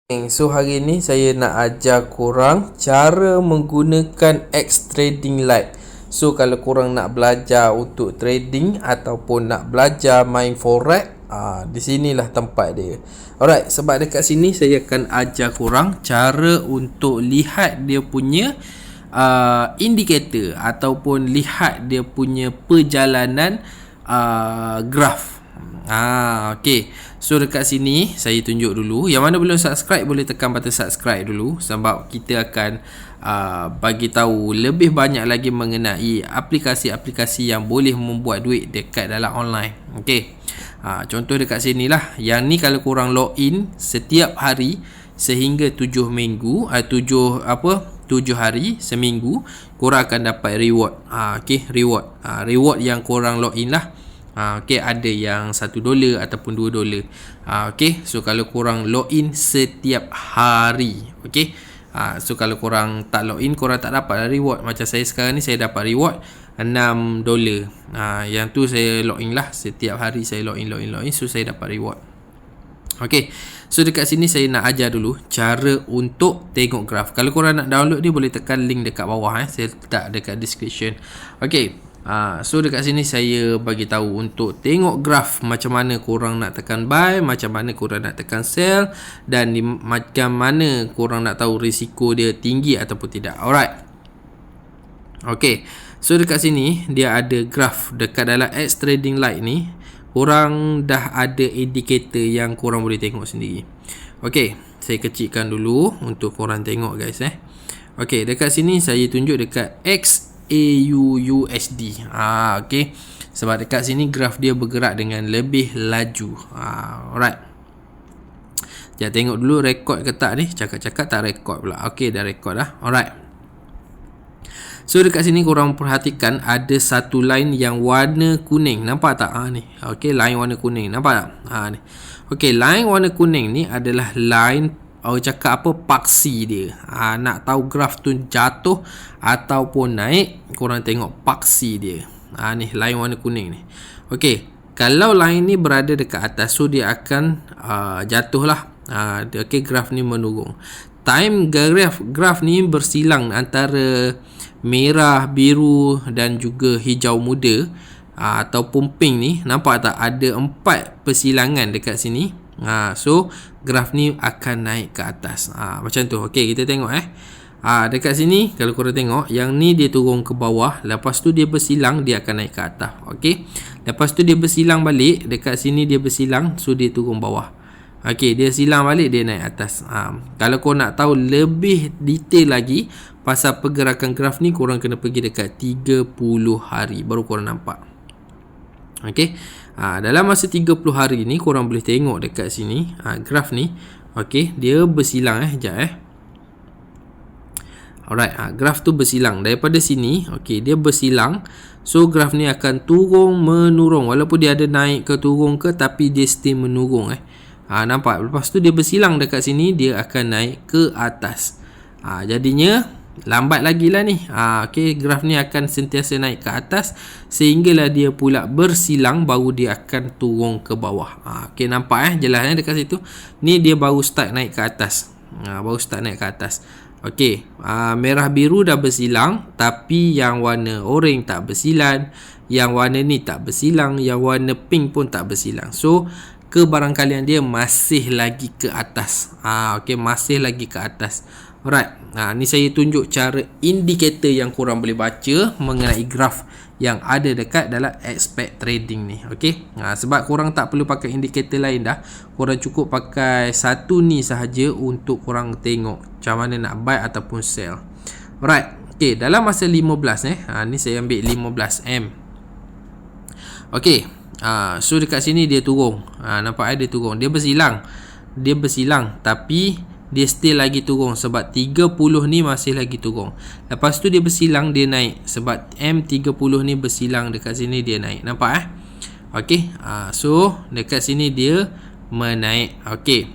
So hari ni saya nak ajar korang cara menggunakan X Trading Lite. So kalau korang nak belajar untuk trading ataupun nak belajar main forex, di sinilah tempat dia. Alright, sebab dekat sini saya akan ajar korang cara untuk lihat dia punya indikator ataupun lihat dia punya perjalanan graf. Okay. So dekat sini saya tunjuk dulu. Yang mana belum subscribe boleh tekan button subscribe dulu, sebab kita akan bagi tahu lebih banyak lagi mengenai aplikasi-aplikasi yang boleh membuat duit dekat dalam online. Okey. Contoh dekat sini lah. Yang ni kalau korang login setiap hari sehingga 7 minggu, 7 hari seminggu, korang akan dapat reward. Okey, reward. Reward yang korang login lah. Okay, ada yang $1 ataupun $2. Okay, so kalau korang login setiap hari, okay, so kalau korang tak login, korang tak dapat reward. Macam saya sekarang ni, saya dapat reward $6. Yang tu saya login lah, setiap hari saya login, so saya dapat reward. Okay, so dekat sini saya nak ajar dulu cara untuk tengok graf. Kalau korang nak download ni, boleh tekan link dekat bawah, saya letak dekat description. Okay, so dekat sini saya bagi tahu untuk tengok graf macam mana korang nak tekan buy, macam mana korang nak tekan sell, dan macam mana korang nak tahu risiko dia tinggi ataupun tidak. Alright. Okay, so dekat sini dia ada graf dekat dalam X Trading Lite ni. Korang dah ada indikator yang korang boleh tengok sendiri. Okay, saya kecilkan dulu untuk korang tengok guys. Okay, dekat sini saya tunjuk dekat XAUUSD. Okay, sebab dekat sini graf dia bergerak dengan lebih laju. Alright. Jangan tengok dulu rekod ke tak ni. Cakap-cakap tak rekod pula. Okay, dah rekod dah. Alright. So dekat sini korang perhatikan ada satu line yang warna kuning. Nampak tak? Ni. Okay, line warna kuning. Nampak tak? Ni. Okay, line warna kuning ni adalah line cakap apa, paksi dia. Nak tahu graf tu jatuh ataupun naik, korang tengok paksi dia. Ni line warna kuning ni. Okay, kalau line ni berada dekat atas, so dia akan jatuh lah. Okay, graf ni menurun. Time graf ni bersilang antara merah, biru dan juga hijau muda ataupun pink ni. Nampak tak? Ada 4 persilangan dekat sini. So graf ni akan naik ke atas. Macam tu. Okey, kita tengok dekat sini kalau korang tengok, yang ni dia turun ke bawah, lepas tu dia bersilang, dia akan naik ke atas. Okey. Lepas tu dia bersilang balik, dekat sini dia bersilang, so dia turun bawah. Okey, dia silang balik, dia naik atas. Kalau korang nak tahu lebih detail lagi pasal pergerakan graf ni, korang kena pergi dekat 30 hari baru korang nampak. Okey. Dalam masa 30 hari ni korang boleh tengok dekat sini graf ni. Okey, dia bersilang sekejap Alright, graf tu bersilang daripada sini. Okey, dia bersilang. So graf ni akan turun menurun, walaupun dia ada naik ke turun ke, tapi dia still menurun nampak. Lepas tu dia bersilang dekat sini, dia akan naik ke atas. Jadinya lambat lagi lah ni. Okay, graf ni akan sentiasa naik ke atas sehinggalah dia pula bersilang, baru dia akan turun ke bawah. Okay, nampak jelas dekat situ. Ni dia baru start naik ke atas. Baru start naik ke atas. Okay, merah biru dah bersilang, tapi yang warna orange tak bersilang, yang warna ni tak bersilang, yang warna pink pun tak bersilang. So kebarangkalian dia masih lagi ke atas. Okay, masih lagi ke atas. Alright. Ni saya tunjuk cara indikator yang korang boleh baca mengenai graf yang ada dekat dalam Expert Trading ni. Okay. Sebab korang tak perlu pakai indikator lain dah. Korang cukup pakai satu ni sahaja untuk korang tengok macam mana nak buy ataupun sell. Alright. Okay, dalam masa 15 ni saya ambil 15M. Okay. So dekat sini dia turun. Nampak dia turun. Dia bersilang. Tapi dia still lagi turun, sebab 30 ni masih lagi turun. Lepas tu dia bersilang, dia naik, sebab M30 ni bersilang dekat sini, dia naik. Nampak Okey. So dekat sini dia menaik. Okey,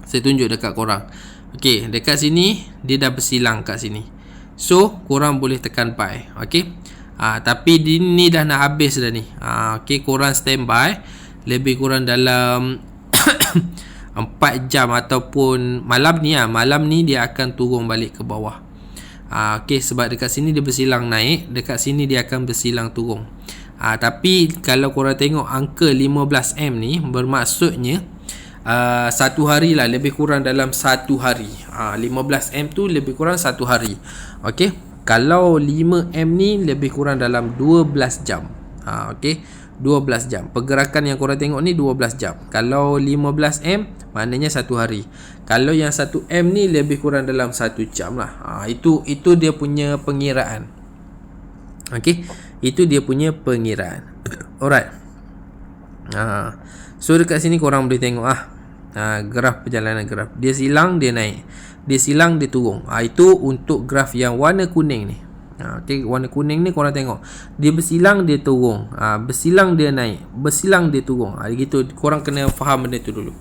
saya tunjuk dekat korang. Okey, dekat sini dia dah bersilang kat sini, so korang boleh tekan buy. Okey. Tapi ni dah nak habis dah ni. Okey, korang standby lebih kurang dalam 4 jam ataupun malam ni dia akan turun balik ke bawah. Okey, sebab dekat sini dia bersilang naik, dekat sini dia akan bersilang turun. Tapi kalau korang tengok angka 15M ni, bermaksudnya satu hari lah, lebih kurang dalam satu hari. 15M tu lebih kurang satu hari. Okey, kalau 5M ni lebih kurang dalam 12 jam. Okey, 12 jam. Pergerakan yang korang tengok ni 12 jam. Kalau 15M maknanya satu hari. Kalau yang 1M ni lebih kurang dalam 1 jam lah. Itu dia punya pengiraan. Okey, itu dia punya pengiraan. Alright. So dekat sini korang boleh tengok graf perjalanan graf. Dia silang, dia naik. Dia silang, dia turun. Itu untuk graf yang warna kuning ni. Okay, warna kuning ni korang tengok, dia bersilang, dia turun. Bersilang, dia naik. Bersilang, dia turun. Gitu. Korang kena faham benda tu dulu.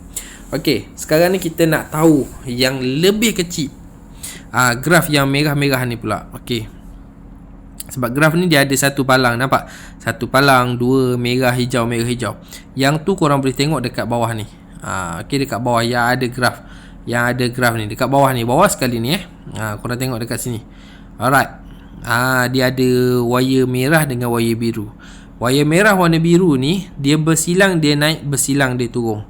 Okey, sekarang ni kita nak tahu yang lebih kecil. Graf yang merah-merah ni pula. Okey. Sebab graf ni dia ada satu palang, nampak? Satu palang, dua, merah, hijau, merah, hijau. Yang tu korang boleh tengok dekat bawah ni. Okey, dekat bawah yang ada graf. Yang ada graf ni dekat bawah ni, bawah sekali ni korang tengok dekat sini. Alright. Dia ada wire merah dengan wire biru. Wire merah warna biru ni dia bersilang, dia naik, bersilang, dia turun.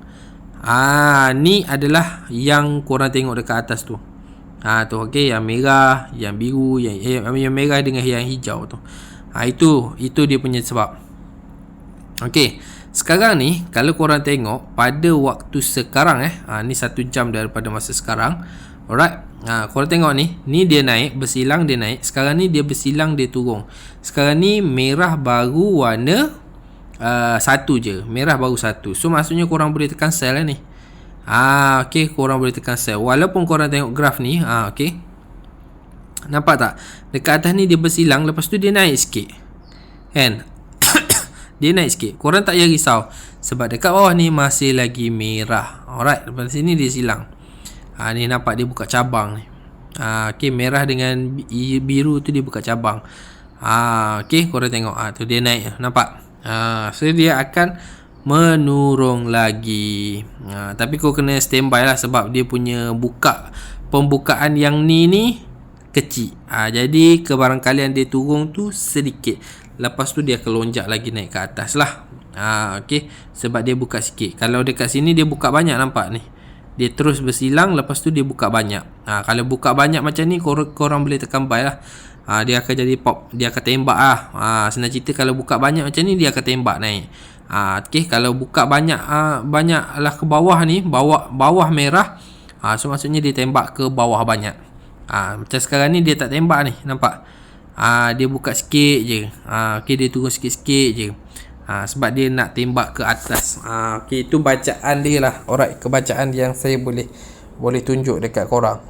Ni adalah yang korang tengok dekat atas tu. Tu okey, yang merah, yang biru, yang merah dengan yang hijau tu. Itu dia punya sebab. Okey, sekarang ni kalau korang tengok pada waktu sekarang ni 1 jam daripada masa sekarang. Alright. Korang tengok ni dia naik, bersilang, dia naik. Sekarang ni dia bersilang, dia turun. Sekarang ni merah baru warna satu je. Merah baru satu. So maksudnya korang boleh tekan sell lah ni. Okey, korang boleh tekan sell. Walaupun korang tengok graf ni, okey. Nampak tak? Dekat atas ni dia bersilang, lepas tu dia naik sikit. Kan? Dia naik sikit. Korang tak payah risau sebab dekat bawah ni masih lagi merah. Alright, lepas sini dia silang. Ni nampak dia buka cabang ni. Okey, merah dengan biru tu dia buka cabang. Okey, korang tengok. Tu dia naik. Nampak? So dia akan menurun lagi. Tapi kau kena standby lah sebab dia punya pembukaan yang ni kecil. Jadi kebarangkalian dia turun tu sedikit, lepas tu dia akan lonjak lagi naik ke atas lah. Okey, sebab dia buka sikit. Kalau dekat sini dia buka banyak, nampak ni. Dia terus bersilang, lepas tu dia buka banyak. Kalau buka banyak macam ni, korang boleh tekan buy lah. Dia akan jadi pop, dia akan tembak lah. Senang cerita, kalau buka banyak macam ni, dia akan tembak naik. Okay, kalau buka banyak lah ke bawah ni, bawah merah, so maksudnya dia tembak ke bawah banyak. Macam sekarang ni dia tak tembak ni, nampak? Dia buka sikit je. Okay, dia turun sikit-sikit je. Sebab dia nak tembak ke atas. Okay, itu bacaan dia lah. Alright, kebacaan yang saya boleh tunjuk dekat korang.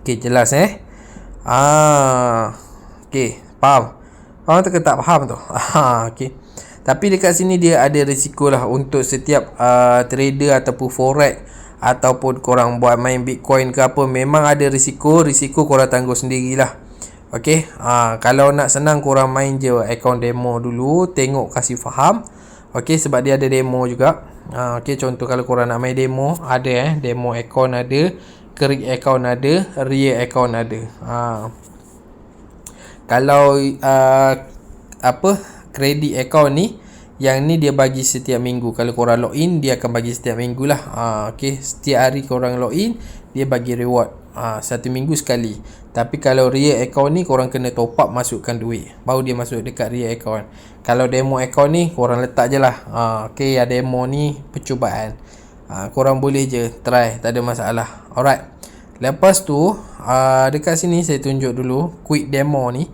Okay, jelas Okay, faham? Faham tak ke tak faham tu? Okay. Tapi dekat sini dia ada risiko lah untuk setiap trader ataupun forex ataupun korang buat main Bitcoin ke apa, memang ada risiko korang tangguh sendirilah. Okey, kalau nak senang korang main je akaun demo dulu, tengok kasih faham. Okey, sebab dia ada demo juga. Okey, contoh kalau korang nak main demo, ada demo akaun ada, create akaun ada, real akaun ada. Kalau credit account ni, yang ni dia bagi setiap minggu. Kalau korang login, dia akan bagi setiap minggu lah. Okay, setiap hari korang login, dia bagi reward 1 minggu sekali. Tapi kalau real account ni, korang kena top up, masukkan duit, baru dia masuk dekat real account. Kalau demo account ni, korang letak je lah. Okay, demo ni percubaan. Korang boleh je try, tak ada masalah. Alright, lepas tu dekat sini saya tunjuk dulu quick demo ni.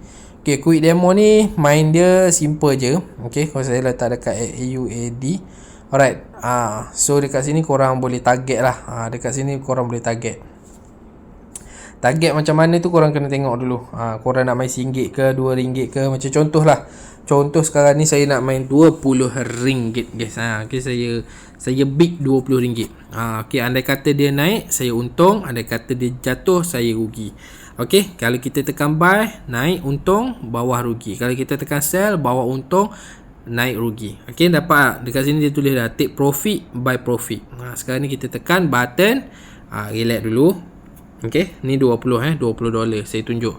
Okay, quick demo ni main dia simple je. Okay, kalau saya letak dekat AUAD. Alright, so dekat sini korang boleh target lah. Dekat sini korang boleh target. Target macam mana tu korang kena tengok dulu. Korang nak main RM1 ke RM2 ke, macam contoh lah. Contoh sekarang ni saya nak main RM20 guys. Okay, saya bid RM20. Okay, andai kata dia naik, saya untung. Andai kata dia jatuh, saya rugi. Okay, kalau kita tekan buy, naik untung, bawah rugi. Kalau kita tekan sell, bawah untung, naik rugi. Okey, dapat dekat sini dia tulis dah take profit buy profit. Sekarang ni kita tekan button, relax dulu. Okey, ni 20 $20 saya tunjuk.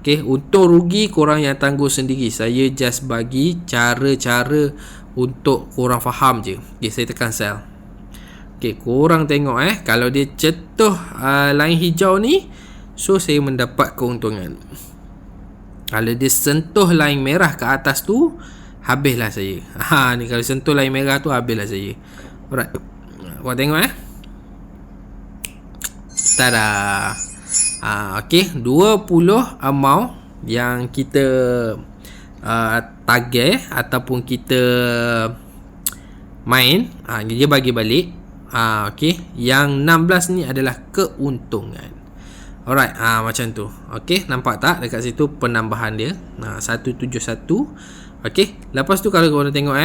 Okey, untung rugi korang yang tangguh sendiri. Saya just bagi cara-cara untuk korang faham je. Okey, saya tekan sell. Okey, korang tengok kalau dia cetuh line hijau ni, so saya mendapat keuntungan. Kalau dia sentuh line merah ke atas tu, habislah saya. Ni kalau sentuh line merah tu, habislah saya. Alright, korang tengok tada. Okey, 20 amount yang kita target ataupun kita main, dia bagi balik. Okey, yang 16 ni adalah keuntungan. Alright, macam tu. Okey, nampak tak dekat situ penambahan dia? 171. Okey, lepas tu kalau korang tengok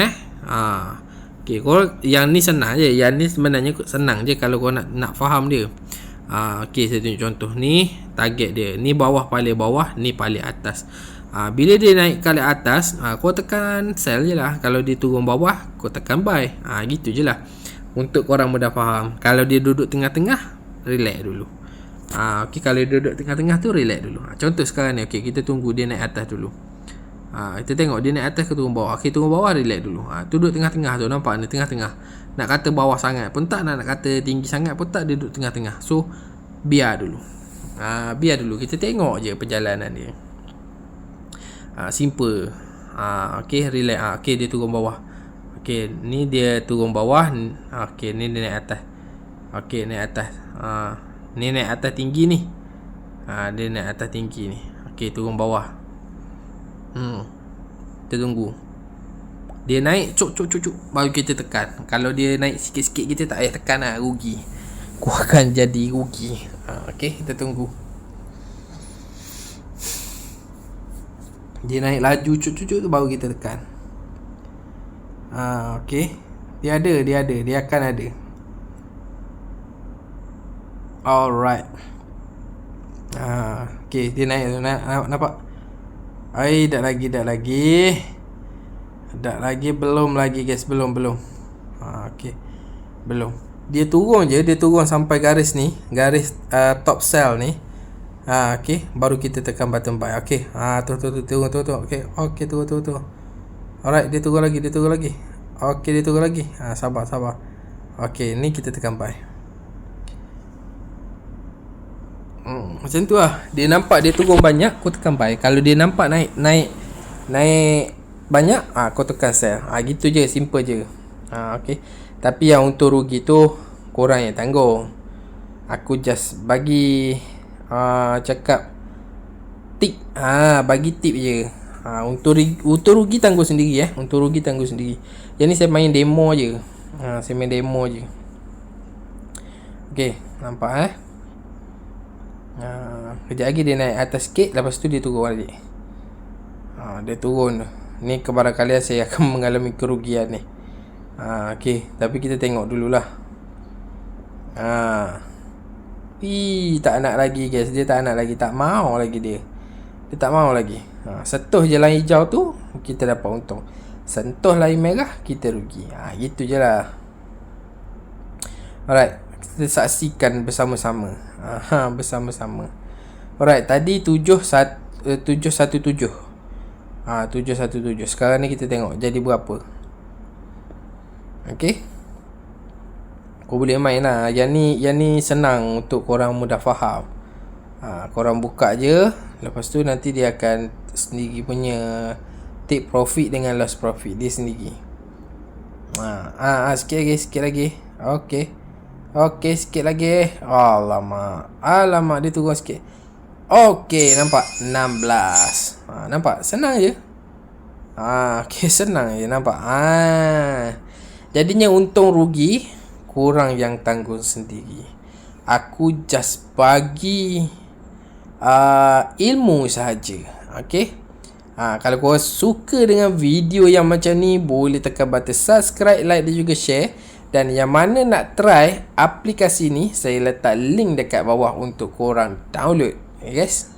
okey, korang yang ni senang je. Yang ni sebenarnya senang je kalau korang nak faham dia. Okey, saya tunjuk contoh ni target dia. Ni bawah, paling bawah, ni paling atas. Bila dia naik kali atas, kau tekan sell je lah. Kalau dia turun bawah, kau tekan buy. Gitu je lah untuk korang mudah faham. Kalau dia duduk tengah-tengah, relax dulu. Okey, kalau dia duduk tengah-tengah tu, relax dulu. Contoh sekarang ni, okey, kita tunggu dia naik atas dulu. Kita tengok dia naik atas ke turun bawah. Okey, turun bawah, relax dulu. Duduk tengah-tengah tu, nampak ni tengah-tengah. Nak kata bawah sangat pun tak, nak kata tinggi sangat pun tak, dia duduk tengah-tengah. So biar dulu. Biar dulu, kita tengok je perjalanan dia. Simple. Okey, relax. Okey, dia turun bawah. Okey, ni dia turun bawah. Okey, ni dia naik atas. Okey, naik atas. Ni naik atas tinggi ni. Dia naik atas tinggi ni. Okey, turun bawah. Kita tunggu. Dia naik cuk baru kita tekan. Kalau dia naik sikit-sikit, kita tak payah tekan lah, rugi. Kau akan jadi rugi. Okey, kita tunggu. Dia naik laju cuk tu baru kita tekan. Okey. Dia akan ada. Alright. Okey, dia naik, nampak? Tak lagi, belum lagi guys, belum. Okey. Belum. Dia turun sampai garis ni, garis top sell ni. Okey, baru kita tekan button buy. Okey. Turun. Okey, turun. Alright, dia turun lagi. Okey, dia turun lagi. Sabar. Okey, ni kita tekan buy. Macam tu lah. Dia nampak dia turun banyak, kau tekan buy. Kalau dia nampak naik banyak, kau tekan sell. Gitu je, simple je. Okey. Tapi yang untuk rugi tu korang yang tanggung. Aku just bagi cakap tip. Bagi tip je. Untuk rugi tanggung sendiri Yang ni saya main demo je. Okey, nampak kejap lagi dia naik atas sikit, lepas tu dia turun balik. Dia turun. Ni kebarangkalian saya akan mengalami kerugian ni. Okey, tapi kita tengok dululah. Tak nak lagi guys. Dia tak nak lagi. Tak mau lagi dia. Sentuh je line hijau tu, kita dapat untung. Sentuh line merah, kita rugi. Gitu je lah. Alright, kita saksikan bersama-sama. Alright, tadi 717. 717. Sekarang ni kita tengok jadi berapa. Okey, kau boleh main lah. Yang ni senang untuk korang mudah faham. Korang buka je, lepas tu nanti dia akan sendiri punya take profit dengan loss profit dia sendiri. Sikit lagi. Okey, sikit lagi. Alamak, dia turun sikit. Okey, nampak 16. Nampak senang je. Okey, senang je, nampak. Jadinya untung rugi korang yang tanggung sendiri. Aku just bagi ilmu sahaja. Okey. Kalau korang suka dengan video yang macam ni, boleh tekan button subscribe, like dan juga share. Dan yang mana nak try aplikasi ni, saya letak link dekat bawah untuk korang download. Okay guys.